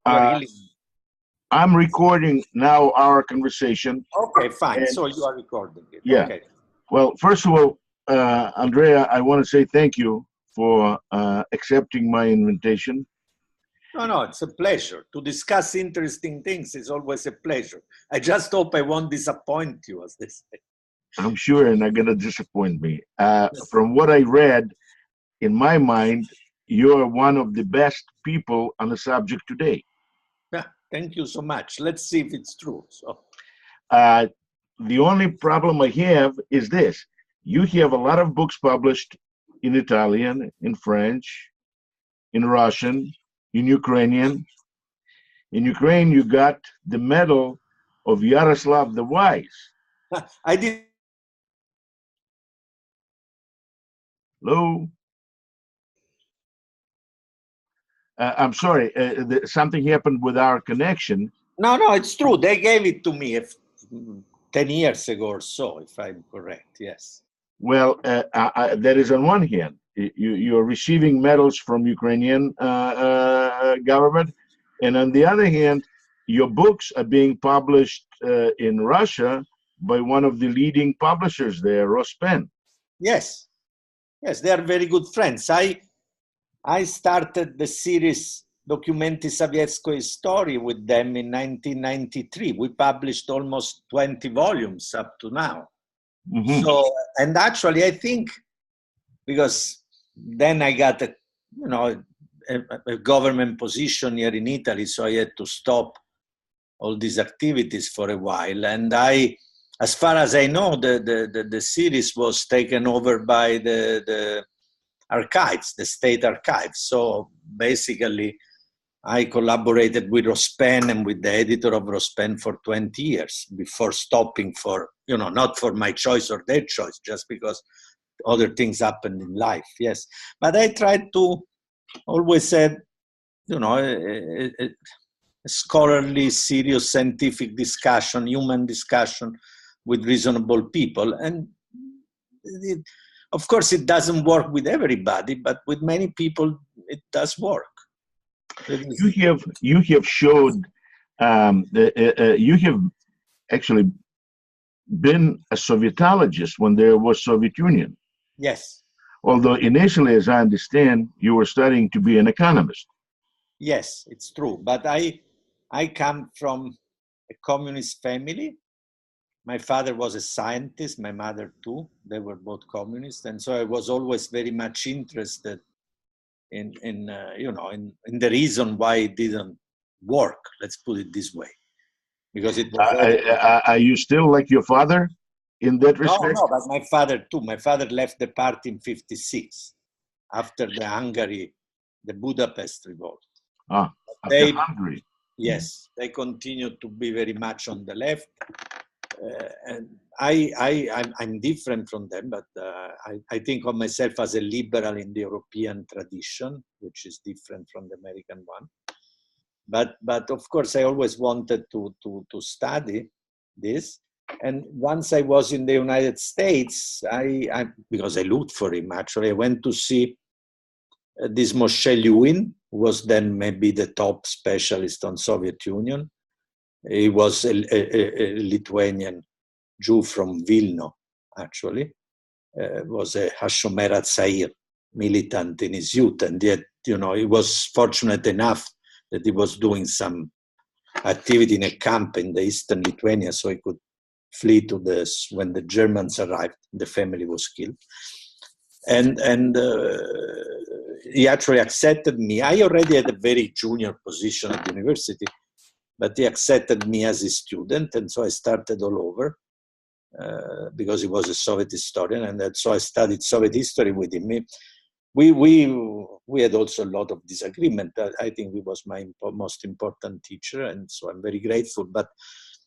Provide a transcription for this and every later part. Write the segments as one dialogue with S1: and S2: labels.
S1: You are
S2: Uh,
S1: really...
S2: I'm recording now our conversation.
S1: Okay, fine.
S2: And
S1: So you are recording it.
S2: yeah,
S1: Okay.
S2: well, first of all, Andrea, I want to say thank you for accepting my invitation.
S1: No, no, it's a pleasure. To discuss interesting things is always a pleasure. I just hope I won't disappoint you, as they say.
S2: I'm sure you're not going to disappoint me. From what I read, in my mind, you're one of the best people on the subject today.
S1: Yeah, thank you so much. Let's see if it's true. So,
S2: Uh, the only problem I have is this. You have a lot of books published in Italian, in French, in Russian, in Ukrainian. In Ukraine, you got the medal of Yaroslav the Wise.
S1: I did.
S2: Hello? I'm sorry, something happened with our connection.
S1: No, no, it's true. They gave it to me 10 years ago or so, if I'm correct. Yes.
S2: Well, that is on one hand. You're receiving medals from Ukrainian government, and on the other hand, your books are being published in Russia by one of the leading publishers there, Rospen.
S1: Yes. Yes, they are very good friends. I started the series Documenti Sovietskoye Story with them in 1993. We published almost 20 volumes up to now.
S2: Mm-hmm.
S1: So, and actually, I think because then I got a government position here in Italy, so I had to stop all these activities for a while. And as far as I know, the series was taken over by the archives, the state archives. So basically, I collaborated with Rospen and with the editor of Rospen for 20 years before stopping for, not for my choice or their choice, just because other things happened in life. Yes. But I tried to always have, a scholarly, serious, scientific discussion, human discussion with reasonable people. And of course, it doesn't work with everybody, but with many people, it does work.
S2: You have showed you have actually been a Sovietologist when there was Soviet Union.
S1: Yes.
S2: Although initially, as I understand, you were studying to be an economist.
S1: Yes, it's true. But I come from a communist family. My father was a scientist, my mother too. They were both communists. And so I was always very much interested in the reason why it didn't work. Let's put it this way. Because it was...
S2: Are you still like your father in that respect?
S1: No, but my father too. My father left the party in 1956 after the Budapest revolt.
S2: After Hungary.
S1: Yes, they continued to be very much on the left. And I'm different from them, but I think of myself as a liberal in the European tradition, which is different from the American one. But of course, I always wanted to study this. And once I was in the United States, because I looked for him, actually, I went to see this Moshe Lewin, who was then maybe the top specialist on Soviet Union. He was a Lithuanian Jew from Vilno, actually. Was a Hashomer Hatzair militant in his youth. And yet, he was fortunate enough that he was doing some activity in a camp in the eastern Lithuania, so he could flee to when the Germans arrived, the family was killed. And he actually accepted me. I already had a very junior position at the university, but he accepted me as a student, and so I started all over because he was a Soviet historian, and so I studied Soviet history with him. We had also a lot of disagreement. I think he was my most important teacher, and so I'm very grateful. But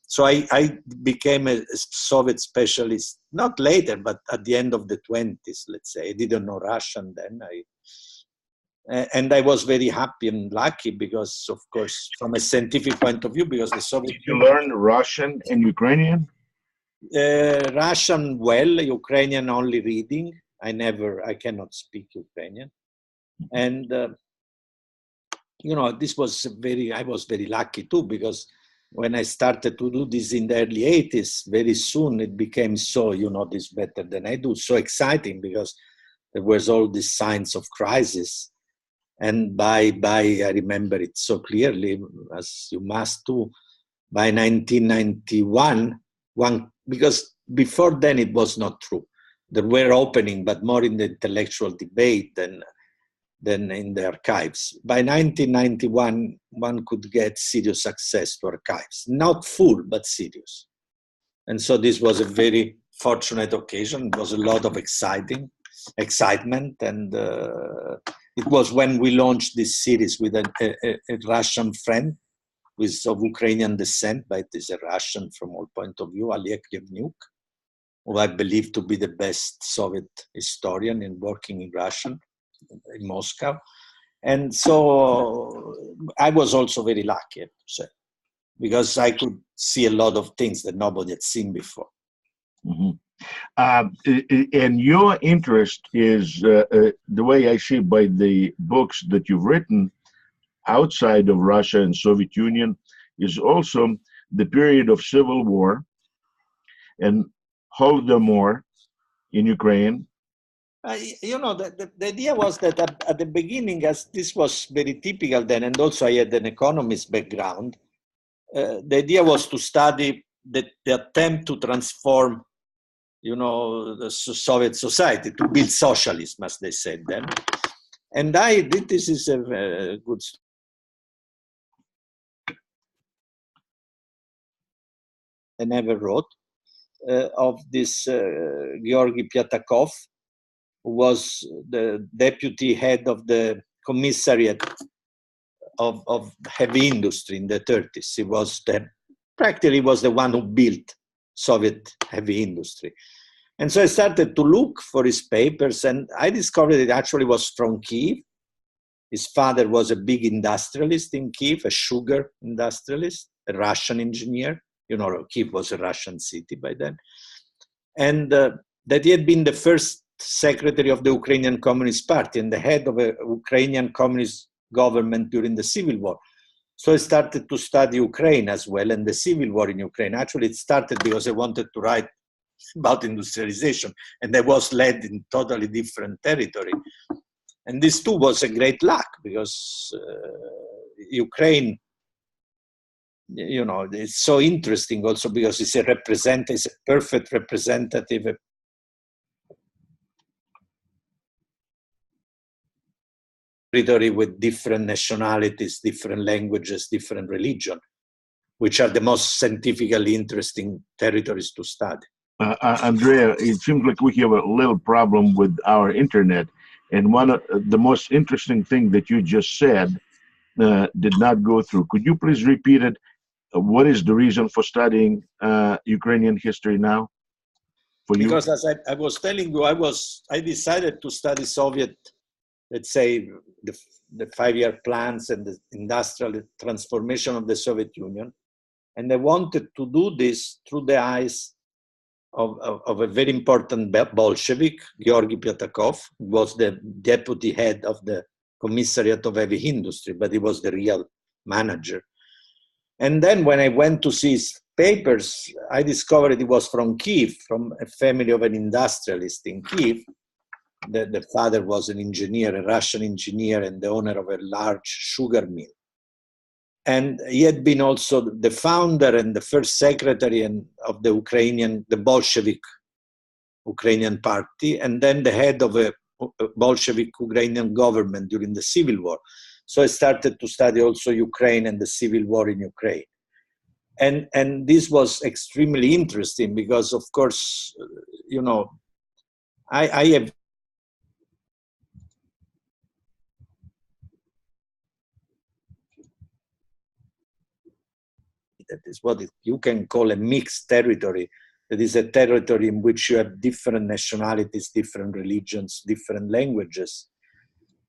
S1: so I became a Soviet specialist, not later, but at the end of the 1920s, let's say. I didn't know Russian then. And I was very happy and lucky because, of course, from a scientific point of view, because the Soviet...
S2: Did you learn Russian and Ukrainian?
S1: Russian well, Ukrainian only reading. I cannot speak Ukrainian. And you know, this was I was very lucky too, because when I started to do this in the early 80s, very soon it became so, you know this better than I do, so exciting, because there was all these signs of crisis. And by I remember it so clearly, as you must too, by 1991, because before then it was not true. There were opening, but more in the intellectual debate than in the archives. By 1991, one could get serious access to archives. Not full, but serious. And so this was a very fortunate occasion. It was a lot of excitement. And it was when we launched this series with a Russian friend of Ukrainian descent, but it is a Russian from all point of view, Oleg Yevnyuk, who I believe to be the best Soviet historian in working in Russian in Moscow. And so I was also very lucky, I have to say, because I could see a lot of things that nobody had seen before.
S2: Mm-hmm. And your interest is, the way I see by the books that you've written outside of Russia and Soviet Union, is also the period of civil war and Holodomor in Ukraine.
S1: You know, the idea was that at the beginning, as this was very typical then, and also I had an economist background, the idea was to study the attempt to transform, you know, the Soviet society, to build socialism, as they said then. And I did, this is a good story. I never wrote, of this Georgy Pyatakov, who was the deputy head of the commissariat of heavy industry in the 30s. He was practically was the one who built Soviet heavy industry. And so I started to look for his papers, and I discovered it actually was from Kiev. His father was a big industrialist in Kiev, a sugar industrialist, a Russian engineer. You know, Kiev was a Russian city by then. And that he had been the first secretary of the Ukrainian Communist Party and the head of a Ukrainian communist government during the civil war. So I started to study Ukraine as well, and the civil war in Ukraine. Actually, it started because I wanted to write about industrialization, and I was led in totally different territory. And this too was a great luck, because Ukraine, you know, it's so interesting also because it's a perfect representative territory with different nationalities, different languages, different religion, which are the most scientifically interesting territories to study.
S2: Andrea, it seems like we have a little problem with our internet. And one of the most interesting thing that you just said did not go through. Could you please repeat it? What is the reason for studying Ukrainian history now for you?
S1: Because as I was telling you, I decided to study Soviet, let's say, the 5-year plans and the industrial transformation of the Soviet Union. And I wanted to do this through the eyes of a very important Bolshevik, Georgy Pyatakov, who was the deputy head of the Commissariat of Heavy Industry, but he was the real manager. And then when I went to see his papers, I discovered he was from Kiev, from a family of an industrialist in Kiev. The father was an engineer, a Russian engineer, and the owner of a large sugar mill. And he had been also the founder and the first secretary of the Bolshevik Ukrainian party, and then the head of a Bolshevik Ukrainian government during the civil war. So I started to study also Ukraine and the civil war in Ukraine. And this was extremely interesting because, of course, you know, I have that is what you can call a mixed territory. That is a territory in which you have different nationalities, different religions, different languages.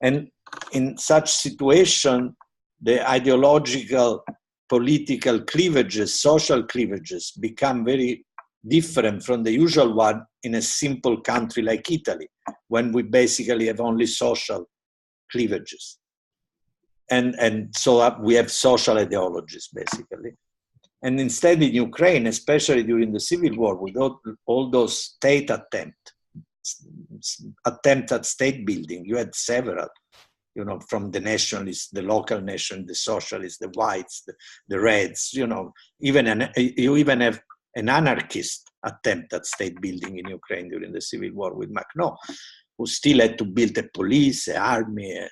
S1: And in such situation, the ideological, political cleavages, social cleavages become very different from the usual one in a simple country like Italy, when we basically have only social cleavages. And so we have social ideologies, basically. And instead in Ukraine, especially during the civil war, with all those state attempts at state building, you had several, you know, from the nationalists, the local nation, the socialists, the whites, the reds, you know, you even have an anarchist attempt at state building in Ukraine during the civil war with Makhno, who still had to build a police, an army,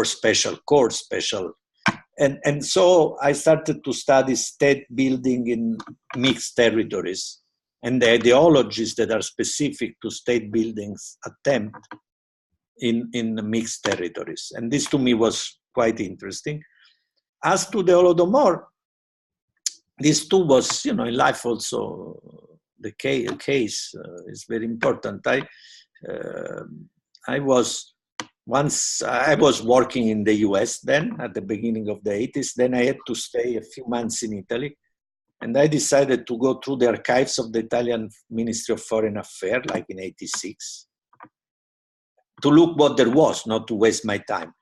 S1: special. And so I started to study state building in mixed territories and the ideologies that are specific to state buildings attempt in mixed territories. And this to me was quite interesting. As to the Holodomor, this too was, you know, in life also the case is very important. I was working in the US then at the beginning of the 80s. Then I had to stay a few months in Italy. And I decided to go through the archives of the Italian Ministry of Foreign Affairs, like in 86, to look what there was, not to waste my time.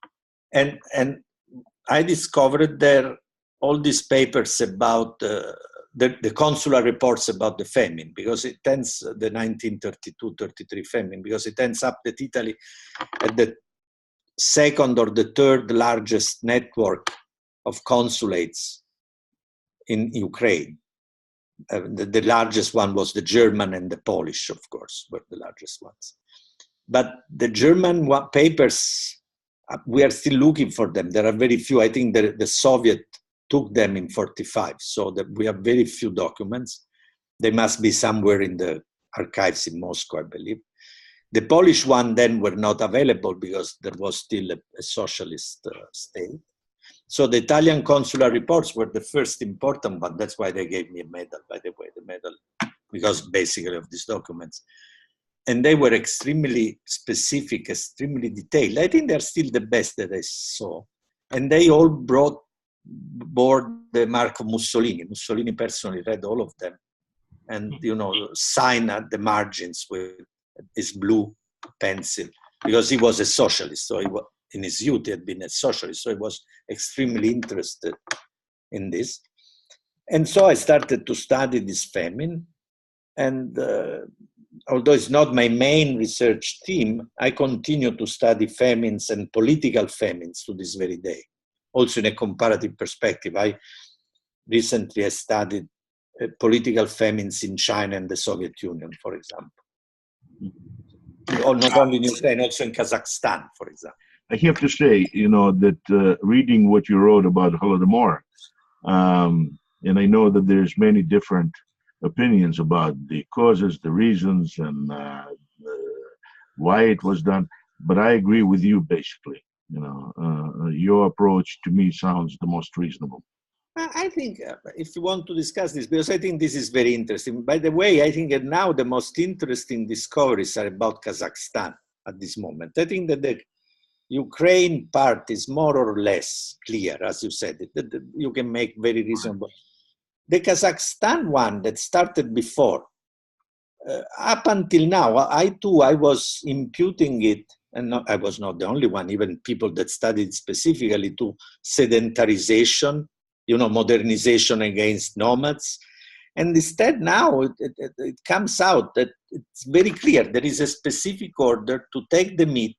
S1: And I discovered there all these papers about the consular reports about the famine, because it ends the 1932-33 famine, because it ends up that Italy had the second or the third largest network of consulates in Ukraine. The largest one was the German, and the Polish, of course, were the largest ones. But the German papers, we are still looking for them. There are very few. I think the Soviet took them in 45, so that we have very few documents. They must be somewhere in the archives in Moscow, I believe. The Polish one then were not available because there was still a socialist state. So the Italian consular reports were the first important one. That's why they gave me a medal, by the way, the medal, because basically of these documents. And they were extremely specific, extremely detailed. I think they're still the best that I saw. And they all brought board the mark of Mussolini. Mussolini personally read all of them and, you know, signed at the margins with his blue pencil, because he was a socialist. So he was, in his youth, he had been a socialist. So he was extremely interested in this. And so I started to study this famine. And although it's not my main research theme, I continue to study famines and political famines to this very day. Also in a comparative perspective. I recently studied political famines in China and the Soviet Union, for example. Or not only in Ukraine, also in Kazakhstan, for example.
S2: I have to say, you know, that reading what you wrote about Holodomor, and I know that there's many different opinions about the causes, the reasons, and why it was done, but I agree with you, basically. You know, your approach to me sounds the most reasonable.
S1: I think if you want to discuss this, because I think this is very interesting. By the way, I think that now the most interesting discoveries are about Kazakhstan at this moment. I think that the Ukraine part is more or less clear, as you said. You can make very reasonable. The Kazakhstan one that started before, up until now, I was imputing it, and I was not the only one, even people that studied specifically to sedentarization, you know, modernization against nomads. And instead now it comes out that it's very clear there is a specific order to take the meat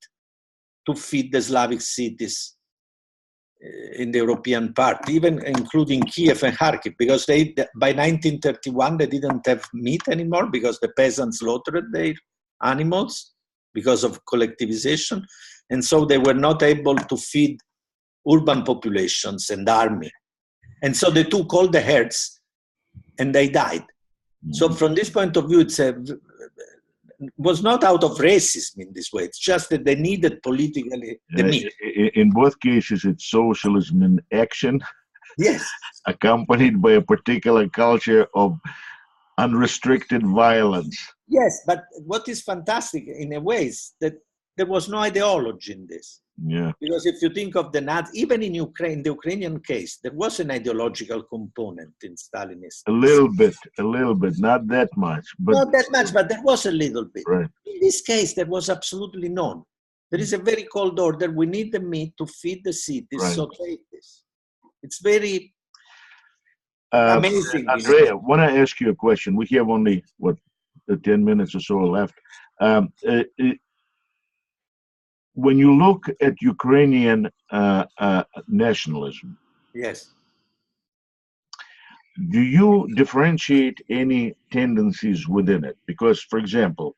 S1: to feed the Slavic cities in the European part, even including Kiev and Kharkiv, because by 1931 they didn't have meat anymore because the peasants slaughtered their animals because of collectivization. And so they were not able to feed urban populations and army. And so they took all the herds and they died. So from this point of view, it was not out of racism in this way. It's just that they needed politically the meat.
S2: In both cases, it's socialism in action.
S1: Yes.
S2: Accompanied by a particular culture of unrestricted violence.
S1: Yes, but what is fantastic in a way is that there was no ideology in this.
S2: Yeah.
S1: Because if you think of the Nazis, even in Ukraine, the Ukrainian case, there was an ideological component in Stalinist.
S2: A little bit, not that much. But
S1: not that much, but there was a little bit.
S2: Right.
S1: In this case, there was absolutely none. There is a very cold order. We need the meat to feed the cities,
S2: Right.
S1: so take this. It's very amazing.
S2: Andrea, I want to ask you a question. We have only, 10 minutes or so left. When you look at Ukrainian nationalism,
S1: Yes.
S2: do you differentiate any tendencies within it? Because, for example,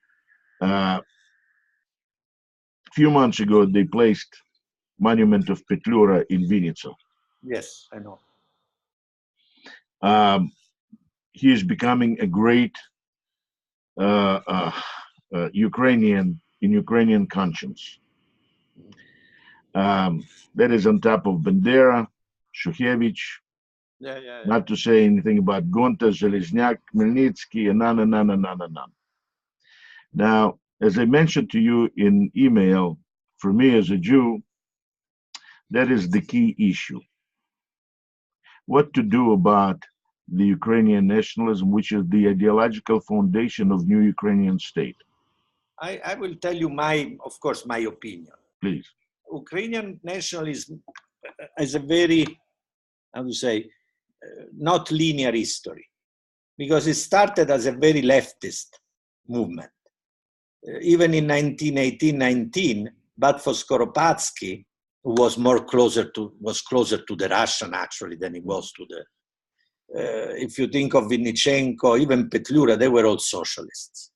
S2: a few months ago, they placed monument of Petlura in Vinnytsia.
S1: Yes, I know.
S2: He is becoming a great Ukrainian in Ukrainian conscience. That is on top of Bandera, Shukhevich, not to say anything about Gonta, Zhelezniak, Khmelnytsky, and on. Now, as I mentioned to you in email, for me as a Jew, that is the key issue. What to do about the Ukrainian nationalism, which is the ideological foundation of new Ukrainian state?
S1: I will tell you of course, my opinion.
S2: Please.
S1: Ukrainian nationalism has a very, how to say, not linear history, because it started as a very leftist movement. Even in 1918-19, but for Skoropadsky, who was closer to the Russian actually than he was to the. If you think of Vinnychenko, even Petlura, they were all socialists.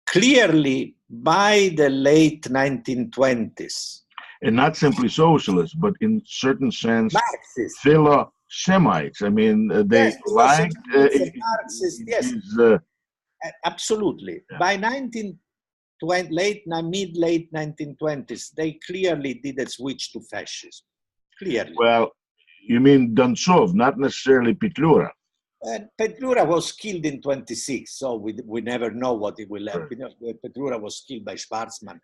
S1: Clearly, by the late 1920s,
S2: and not simply socialists, but in certain sense,
S1: Marxist.
S2: fellow Semites. I mean, they
S1: Yes,
S2: liked
S1: Marxist. Yes, absolutely. Yeah. By late 1920s, they clearly did a switch to fascism. Clearly.
S2: Well, you mean Dontsov, not necessarily Petlura.
S1: Petlura was killed in 26, so we never know what it will happen. Sure. Petlura was killed by Schwarzman.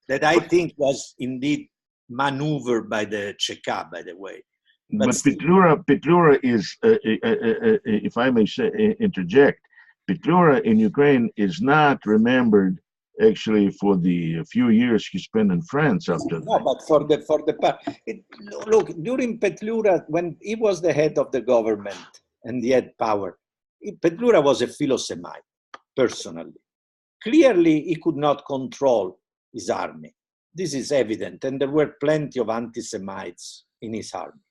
S1: That I think was indeed maneuvered by the Cheka, by the way.
S2: But Petlura is, if I may say, interject, Petlura in Ukraine is not remembered actually for the few years he spent in France after.
S1: No, but for the part. Look, during Petlura, when he was the head of the government and he had power, Petlura was a Philo-Semite, personally. Clearly, he could not control his army. This is evident, and there were plenty of anti-Semites in his army.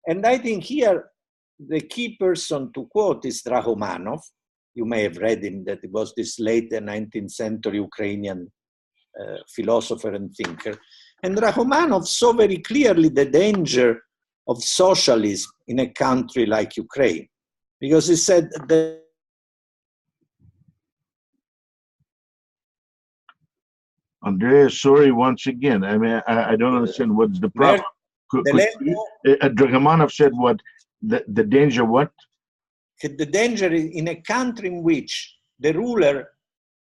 S1: And I think here, the key person to quote is Drahomanov. You may have read him, that he was this late 19th century Ukrainian philosopher and thinker. And Drahomanov saw very clearly the danger of socialism in a country like Ukraine, because he said that
S2: Andrea, sorry once again. I mean, I don't understand what's the problem. Drahomanov said what? The danger what?
S1: The danger in a country in which the ruler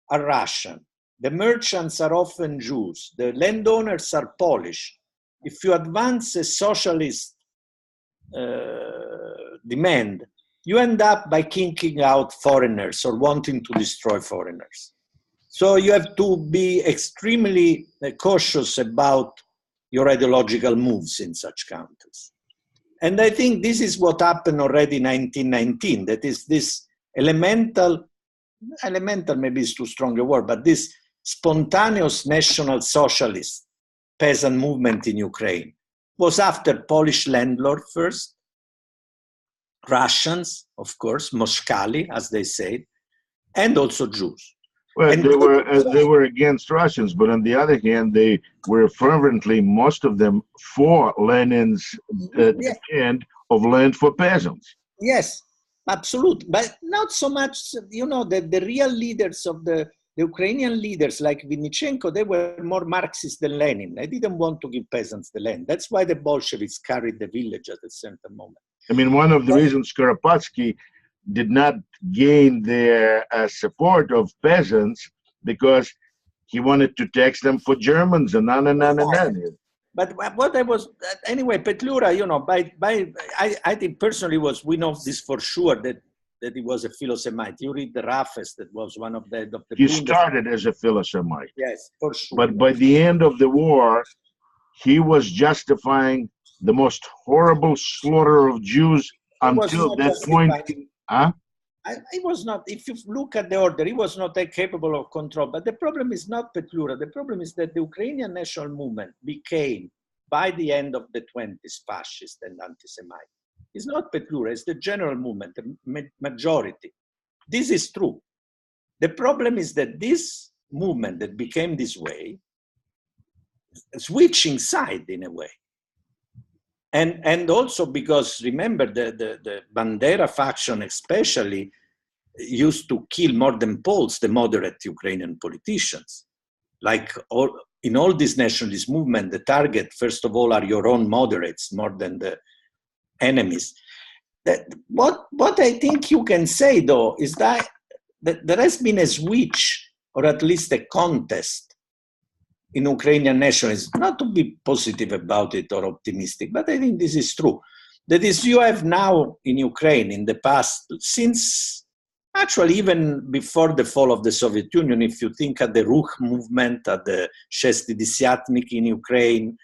S1: are Russian, the merchants are often Jews, the landowners are Polish. If you advance a socialist demand, you end up by kicking out foreigners or wanting to destroy foreigners. So you have to be extremely cautious about your ideological moves in such countries. And I think this is what happened already in 1919. That is this elemental maybe is too strong a word, but this spontaneous national socialist peasant movement in Ukraine was after Polish landlord first, Russians, of course, Moshkali, as they say, and also Jews.
S2: Well, they were against Russians, but on the other hand, they were fervently, most of them, for Lenin's demand of land for peasants.
S1: Yes, absolutely, but not so much. You know, the real leaders of the Ukrainian leaders, like Vinnychenko, they were more Marxist than Lenin. They didn't want to give peasants the land. That's why the Bolsheviks carried the village at a certain moment.
S2: I mean, one of the reasons Skoropadsky did not gain their support of peasants because he wanted to tax them for Germans and on and on and on.
S1: But what I was, anyway, Petlura, you know, I think personally we know this for sure, that that he was a Philo-Semite. You read the Raffes, that was one of the
S2: He started as a Philo-Semite.
S1: Yes, for sure.
S2: But by the end of the war, he was justifying the most horrible slaughter of Jews until that point. Huh?
S1: He was not, if you look at the order, he was not capable of control. But the problem is not Petliura. The problem is that the Ukrainian national movement became, by the end of the 20s, fascist and anti-Semite. It's not Petliura, it's the general movement, the majority. This is true. The problem is that this movement that became this way, switching side in a way. And also because, remember, the Bandera faction especially used to kill more than Poles, the moderate Ukrainian politicians. Like in all this nationalist movement, the target, first of all, are your own moderates more than the enemies. What I think you can say, though, is that there has been a switch, or at least a contest, in Ukrainian nationalism, not to be positive about it or optimistic, but I think this is true. That is, you have now in Ukraine, in the past, since actually even before the fall of the Soviet Union, if you think at the Ruch movement, at the Shestidesiatnik in Ukraine,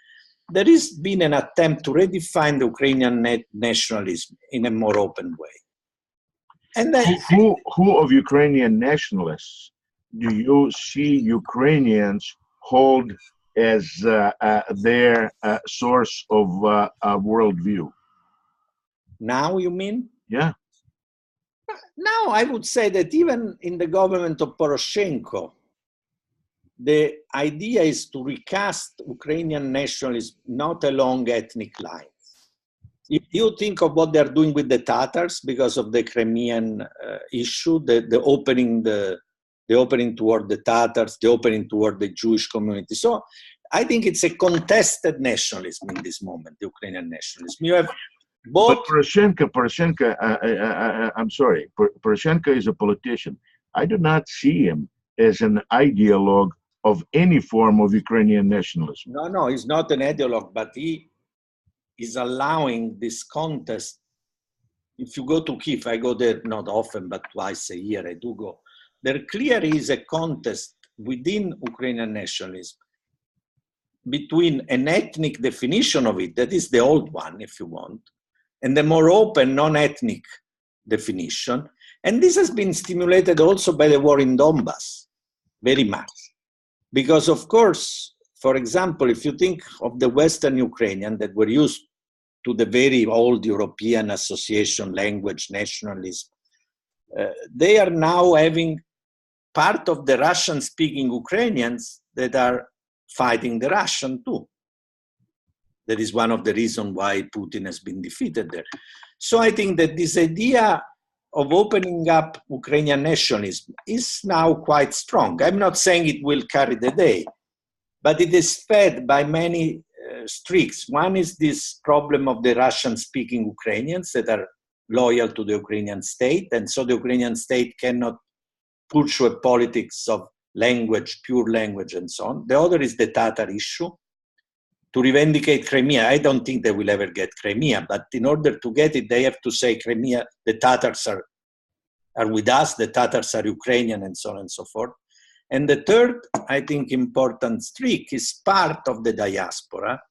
S1: there has been an attempt to redefine the Ukrainian nationalism in a more open way. And
S2: who of Ukrainian nationalists do you see Ukrainians hold as their source of worldview?
S1: Now, you mean?
S2: Yeah.
S1: Now, I would say that even in the government of Poroshenko, the idea is to recast Ukrainian nationalism not along ethnic lines. If you think of what they're doing with the Tatars because of the Crimean issue, the opening toward the Tatars, the opening toward the Jewish community. So I think it's a contested nationalism in this moment, the Ukrainian nationalism. You have both.
S2: But Poroshenko, I'm sorry, Poroshenko is a politician. I do not see him as an ideologue of any form of Ukrainian nationalism.
S1: No, he's not an ideologue, but he is allowing this contest. If you go to Kiev, I go there not often, but twice a year I do go. There clearly is a contest within Ukrainian nationalism between an ethnic definition of it, that is the old one, if you want, and the more open, non-ethnic definition. And this has been stimulated also by the war in Donbass, very much. Because, of course, for example, if you think of the Western Ukrainian that were used to the very old European association language nationalism, they are now having part of the Russian-speaking Ukrainians that are fighting the Russian too. That is one of the reasons why Putin has been defeated there. So I think that this idea of opening up Ukrainian nationalism is now quite strong. I'm not saying it will carry the day, but it is fed by many streaks. One is this problem of the Russian-speaking Ukrainians that are loyal to the Ukrainian state, and so the Ukrainian state cannot pursue a politics of language, pure language, and so on. The other is the Tatar issue. To reivindicate Crimea, I don't think they will ever get Crimea, but in order to get it, they have to say Crimea, the Tatars are with us, the Tatars are Ukrainian, and so on and so forth. And the third, I think, important streak is part of the diaspora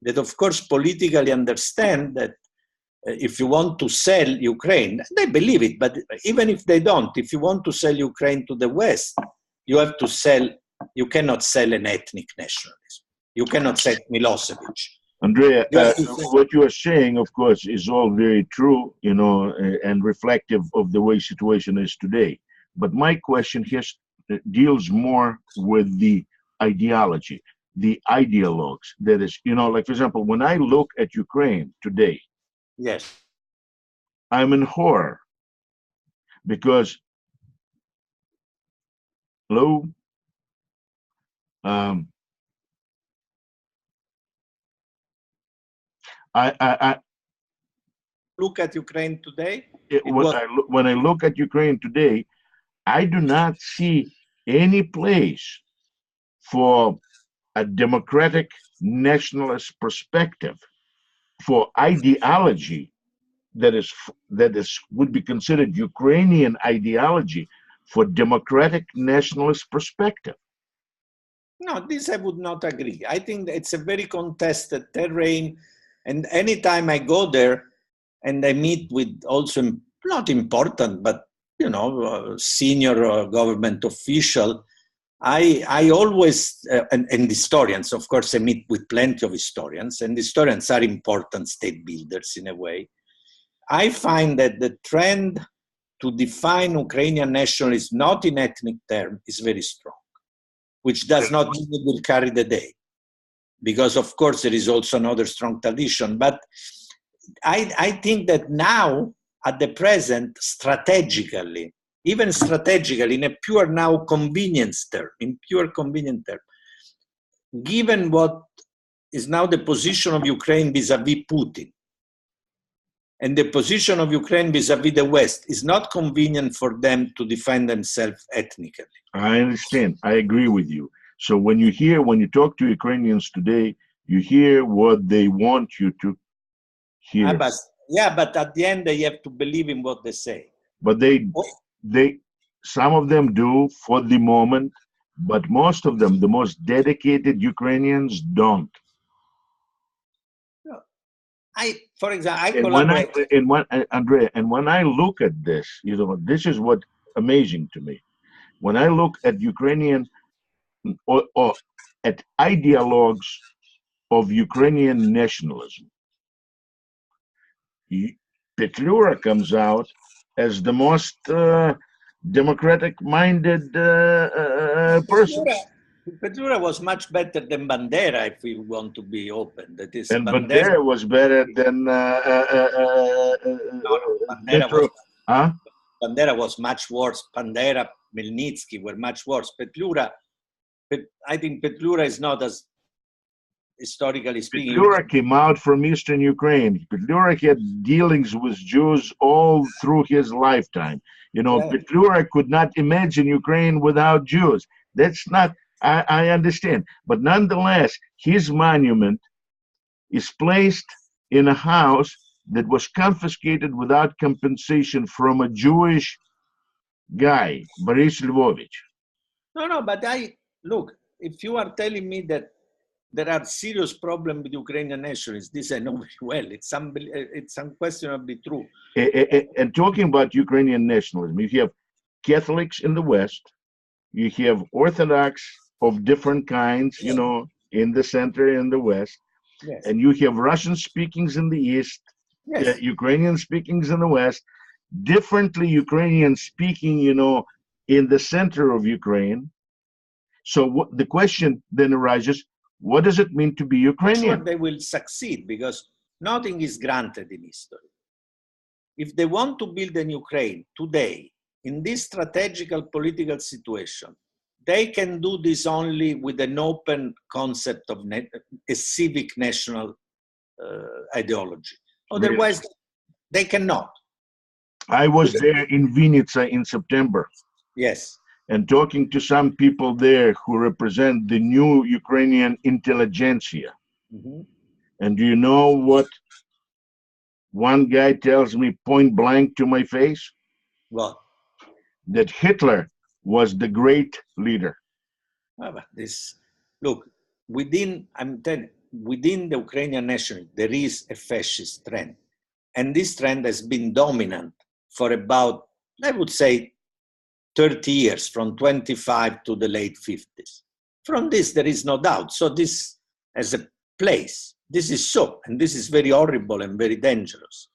S1: that, of course, politically understand that if you want to sell Ukraine, they believe it, but even if they don't, if you want to sell Ukraine to the West, you have to sell, you cannot sell an ethnic nationalism. You cannot say Milosevic.
S2: Andrea, what you are saying, of course, is all very true, you know, and reflective of the way situation is today. But my question here deals more with the ideology, the ideologues. That is, you know, like, for example, when I look at Ukraine today,
S1: yes,
S2: I'm in horror because, hello? I
S1: look at Ukraine today.
S2: When I look at Ukraine today, I do not see any place for a democratic nationalist perspective, for ideology that is would be considered Ukrainian ideology for democratic nationalist perspective.
S1: No, this I would not agree. I think that it's a very contested terrain, and anytime I go there and I meet with also not important, but senior government official, I always and historians, of course, I meet with plenty of historians, and historians are important state builders in a way. I find that the trend to define Ukrainian nationalism not in ethnic terms is very strong, which does not mean it will carry the day, because of course there is also another strong tradition. But I think that now, at the present, strategically, even strategically, in a pure now convenience term, given what is now the position of Ukraine vis-à-vis Putin, and the position of Ukraine vis-à-vis the West, is not convenient for them to define themselves ethnically.
S2: I understand. I agree with you. So when you talk to Ukrainians today, you hear what they want you to hear.
S1: But at the end they have to believe in what they say.
S2: But some of them do for the moment, but most of them, the most dedicated Ukrainians, don't.
S1: For example,
S2: Andrea, and when I look at this, this is what amazing to me. When I look at Ukrainian or at ideologues of Ukrainian nationalism, Petlura comes out as the most democratic-minded person.
S1: Petlura was much better than Bandera, if we want to be open. That is,
S2: and Bandera was better than
S1: Bandera was much worse. Bandera, Melnitsky were much worse. Petlura, I think Petlura is not as, historically speaking.
S2: Petlura came out from Eastern Ukraine. Petlura had dealings with Jews all through his lifetime. Petlura could not imagine Ukraine without Jews. That's not, I understand. But nonetheless, his monument is placed in a house that was confiscated without compensation from a Jewish guy, Boris Lvovich.
S1: No, but look, if you are telling me that there are serious problems with Ukrainian nationalists, this I know very well. It's unquestionably true.
S2: And talking about Ukrainian nationalism, you have Catholics in the West, you have Orthodox of different kinds, in the center and the West,
S1: yes.
S2: And you have Russian speakings in the East,
S1: yes.
S2: Ukrainian speakings in the West, differently Ukrainian speaking, in the center of Ukraine. So the question then arises, what does it mean to be Ukrainian?
S1: Sure, they will succeed, because nothing is granted in history. If they want to build a Ukraine today, in this strategical political situation, they can do this only with an open concept of a civic national ideology. Otherwise, they cannot.
S2: I was there in Vinica in September.
S1: Yes.
S2: And talking to some people there who represent the new Ukrainian intelligentsia.
S1: Mm-hmm.
S2: And do you know what one guy tells me point blank to my face?
S1: What?
S2: That Hitler was the great leader.
S1: Look, within the Ukrainian nation, there is a fascist trend. And this trend has been dominant for about, I would say, 30 years, from 25 to the late 50s. From this, there is no doubt. So this as a place, this is so, and this is very horrible and very dangerous.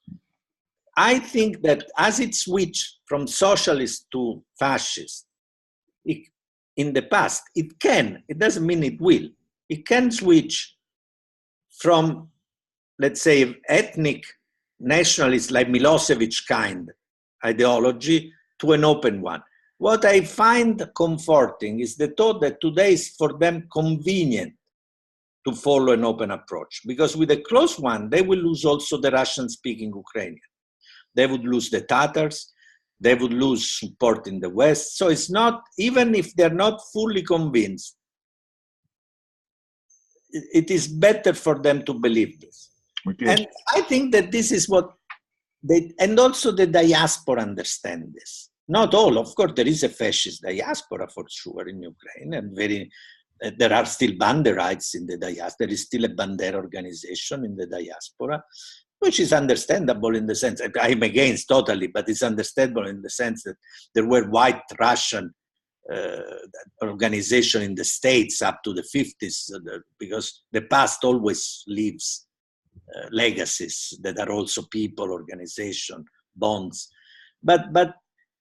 S1: I think that as it switched from socialist to fascist, in the past, it doesn't mean it will. It can switch from, let's say, ethnic nationalist, like Milosevic kind ideology, to an open one. What I find comforting is the thought that today is for them convenient to follow an open approach, because with a close one, they will lose also the Russian-speaking Ukrainian. They would lose the Tatars, they would lose support in the West. So it's not, even if they're not fully convinced, it is better for them to believe this. Okay. And I think that this is what and also the diaspora understand this. Not all, of course, there is a fascist diaspora for sure in Ukraine, and there are still Banderites in the diaspora. There is still a Bandera organization in the diaspora, which is understandable in the sense, I'm against totally, but it's understandable in the sense that there were white Russian organization in the States up to the 50s, because the past always leaves legacies that are also people, organization, bonds. But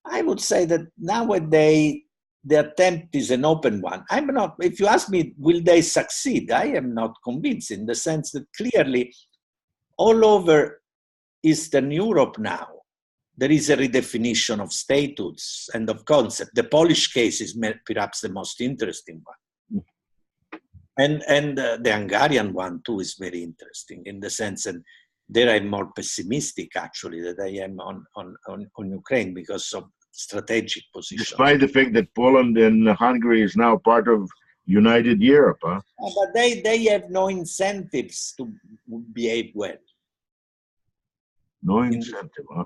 S1: I would say that nowadays the attempt is an open one. I'm not, if you ask me, will they succeed? I am not convinced, in the sense that clearly all over Eastern Europe now, there is a redefinition of statutes and of concept. The Polish case is perhaps the most interesting one. And the Hungarian one too is very interesting, in the sense that there I'm more pessimistic actually than I am on Ukraine, because of strategic position.
S2: Despite the fact that Poland and Hungary is now part of United Europe, huh?
S1: But they have no incentives to behave well.
S2: No incentive, huh?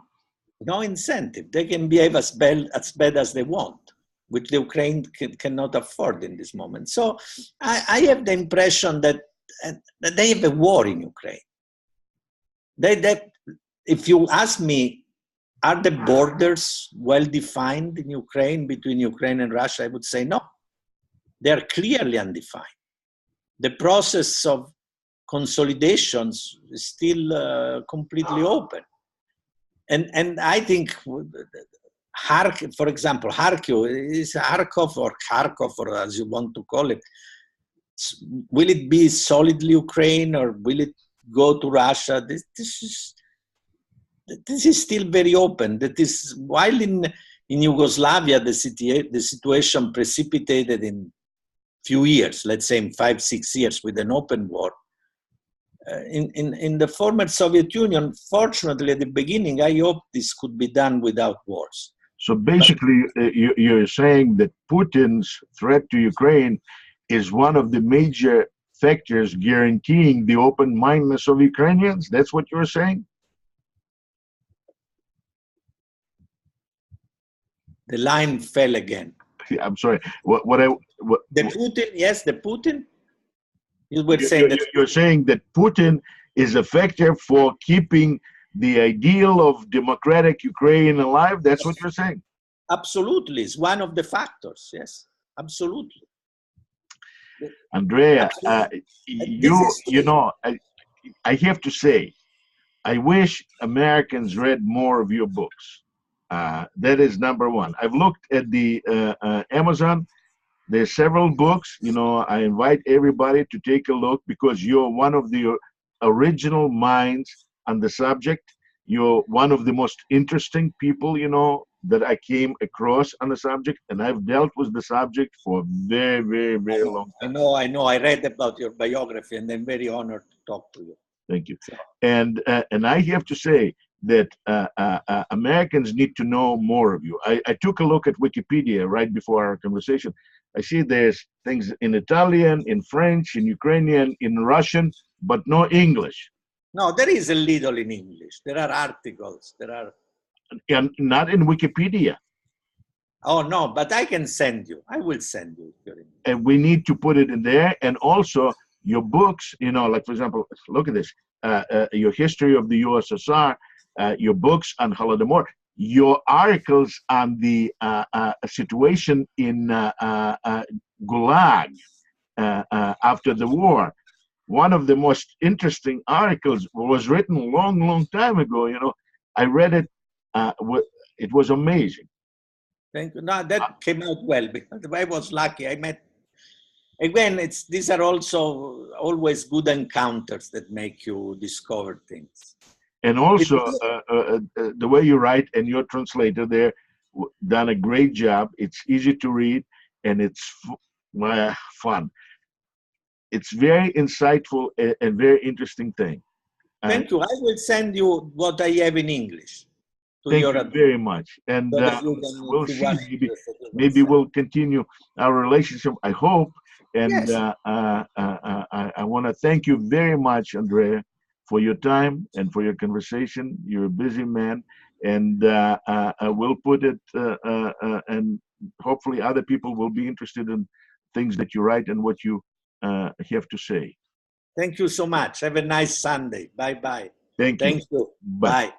S1: No incentive. They can behave as bad as they want, which the Ukraine cannot afford in this moment. So I have the impression that they have a war in Ukraine. If you ask me, are the borders well defined in Ukraine, between Ukraine and Russia? I would say no. They are clearly undefined. The process of consolidations is still completely open. And I think, for example, Kharkov or Kharkov, or as you want to call it, will it be solidly Ukraine or will it go to Russia? This is still very open. That is, while in Yugoslavia the situation precipitated in few years, let's say in 5-6 years, with an open war. In the former Soviet Union, fortunately at the beginning, I hope this could be done without wars.
S2: So basically, you're saying that Putin's threat to Ukraine is one of the major factors guaranteeing the open-mindedness of Ukrainians? That's what you're saying?
S1: The line fell again.
S2: I'm sorry. The
S1: Putin, yes, the Putin. You were saying that
S2: you're saying that Putin is a factor for keeping the ideal of democratic Ukraine alive. That's what you're saying.
S1: Absolutely, it's one of the factors. Yes, absolutely.
S2: Andrea, you know, I have to say, I wish Americans read more of your books. That is number one. I've looked at the Amazon. There's several books. You know, I invite everybody to take a look, because you're one of the original minds on the subject. You're one of the most interesting people, you know, that I came across on the subject, and I've dealt with the subject for a very, very, very long time.
S1: I know. I read about your biography, and I'm very honored to talk to you.
S2: Thank you. And I have to say that Americans need to know more of you. I took a look at Wikipedia right before our conversation. I see there's things in Italian, in French, in Ukrainian, in Russian, but no English.
S1: No, there is a little in English. There are articles. There are.
S2: And not in Wikipedia.
S1: Oh, no, but I can send you. I will send you.
S2: And we need to put it in there. And also your books, you know, like, for example, look at this, your history of the USSR, your books on Holodomor, your articles on the situation in Gulag after the war. One of the most interesting articles was written a long, long time ago. You know, I read it. It was amazing.
S1: Thank you. No, that came out well, because I was lucky. I met, again, these are also always good encounters that make you discover things.
S2: And also, the way you write, and your translator there done a great job. It's easy to read, and it's fun. It's very insightful and very interesting thing.
S1: Thank you. I will send you what I have in English.
S2: Thank you very much. And we'll see. Maybe we'll continue our relationship, I hope. And yes. I want to thank you very much, Andrea, for your time and for your conversation. You're a busy man, and I will put it, and hopefully other people will be interested in things that you write and what you have to say.
S1: Thank you so much. Have a nice Sunday. Bye-bye.
S2: Thank you.
S1: Thank you.
S2: Bye.
S1: Bye.